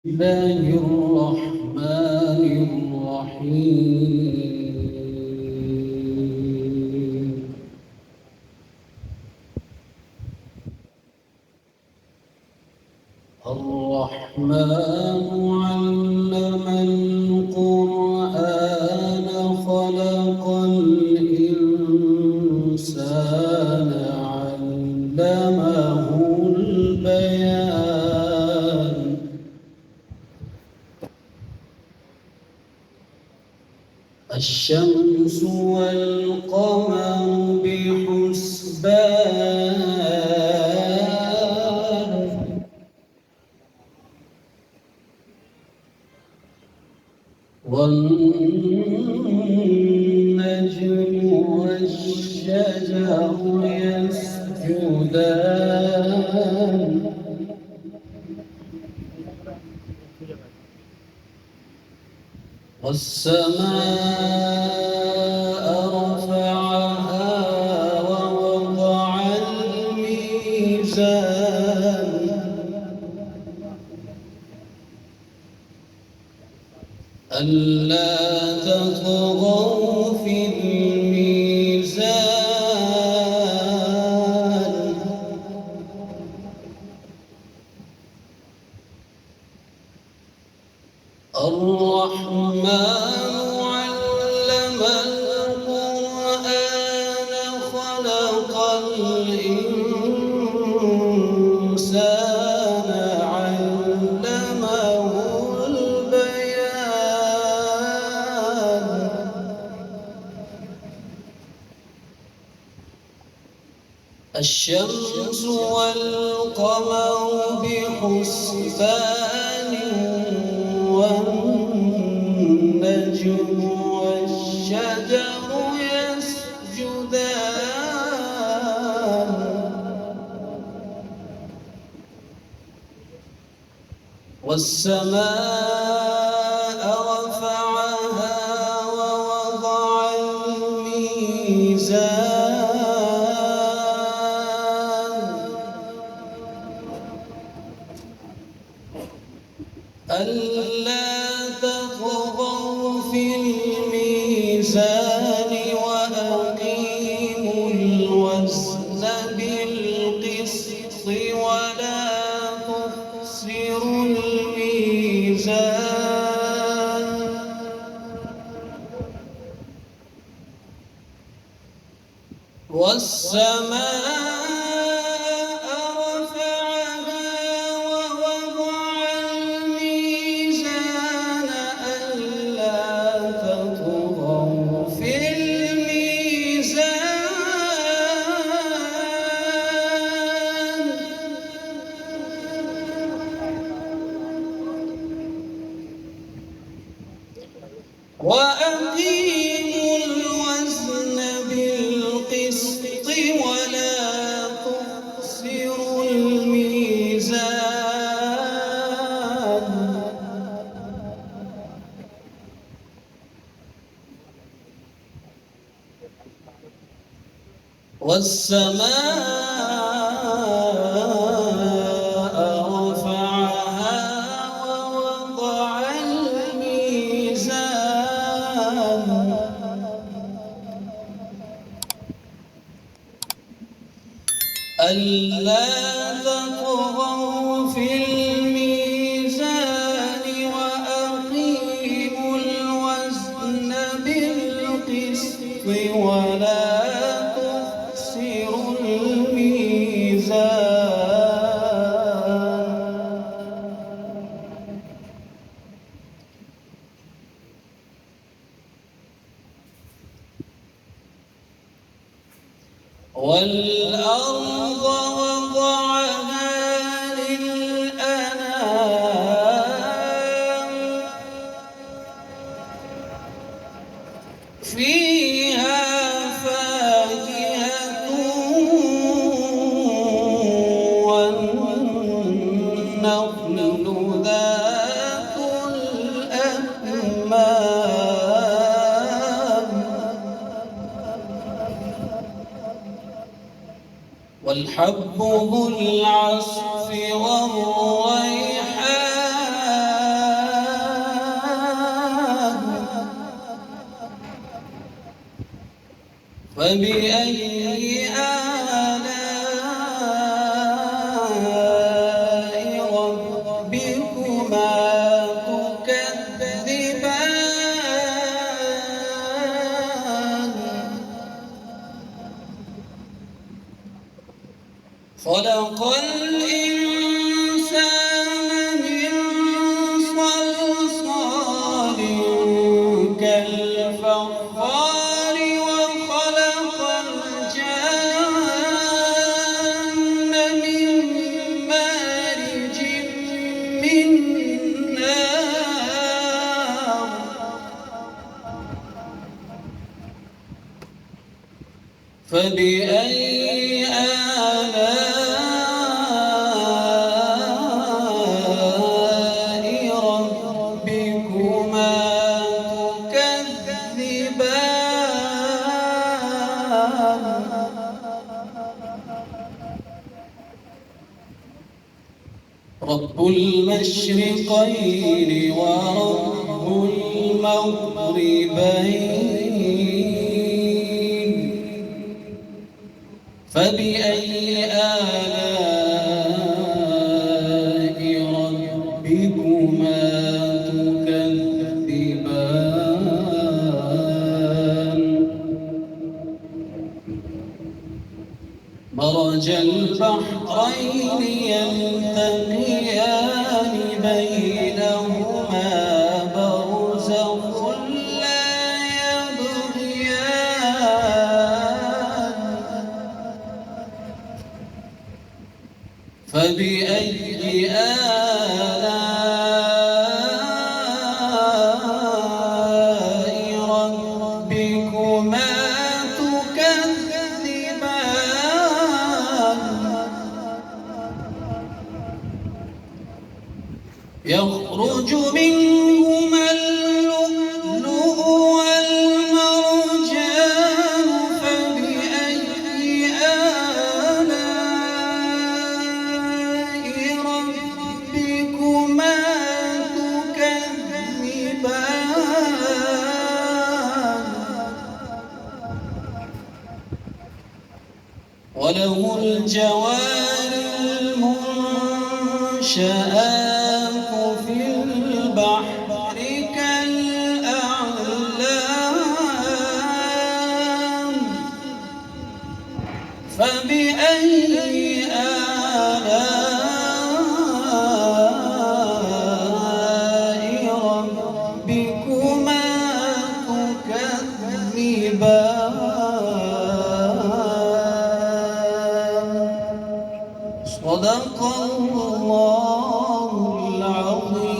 الله الرحمن الرحيم. الرحمن علم القرآن خلق الإنسان علمه البيان. الشمس والقمر بحسبان والنجم والشجر يسجدان والسماء رفعها ووضع الميزان ألا تطغوا في الميزان الرحمن علم القرآن خلق الإنسان علمه البيان. الشمس والقمر بحسبان والنجم والشجر يسجدان والسماء رفعها ووضع الميزان ألا تطغوا في الميزان وأقيموا الوزن بالقسط ولا تخسروا الميزان والسماء وأقيموا الوزن بالقسط ولا تخسروا الميزان والسماء رفعها ووضع الميزان ألا تطغوا في الميزان وأقيموا الوزن بالقسط ولا تخسروا الميزان والأرض وضعها للأنام فيها فاكهة والنخل ذات الأكمام والحب ذو العصف والريحان فبأي آلاء ربكما تكذبان خلق الإنسان من صلصال كالفخار وخلق الجان من مارج من نار فبأي آلاء ربكما تكذبان رب المشرقين ورب المغربين فبأي آلاء ربكما تكذبان مرج البحرين يلتقيان بينهما برزخ لا يبغيان فبأي آلاء ربكما تكذبان يخرج منهما اللؤلؤ والمرجان فبأي آلاء ربكما تكذبان وله الجوار المنشآت في البحر كالأعلام فبأي آلاء ربكما تكذبان صدق الله العظيم.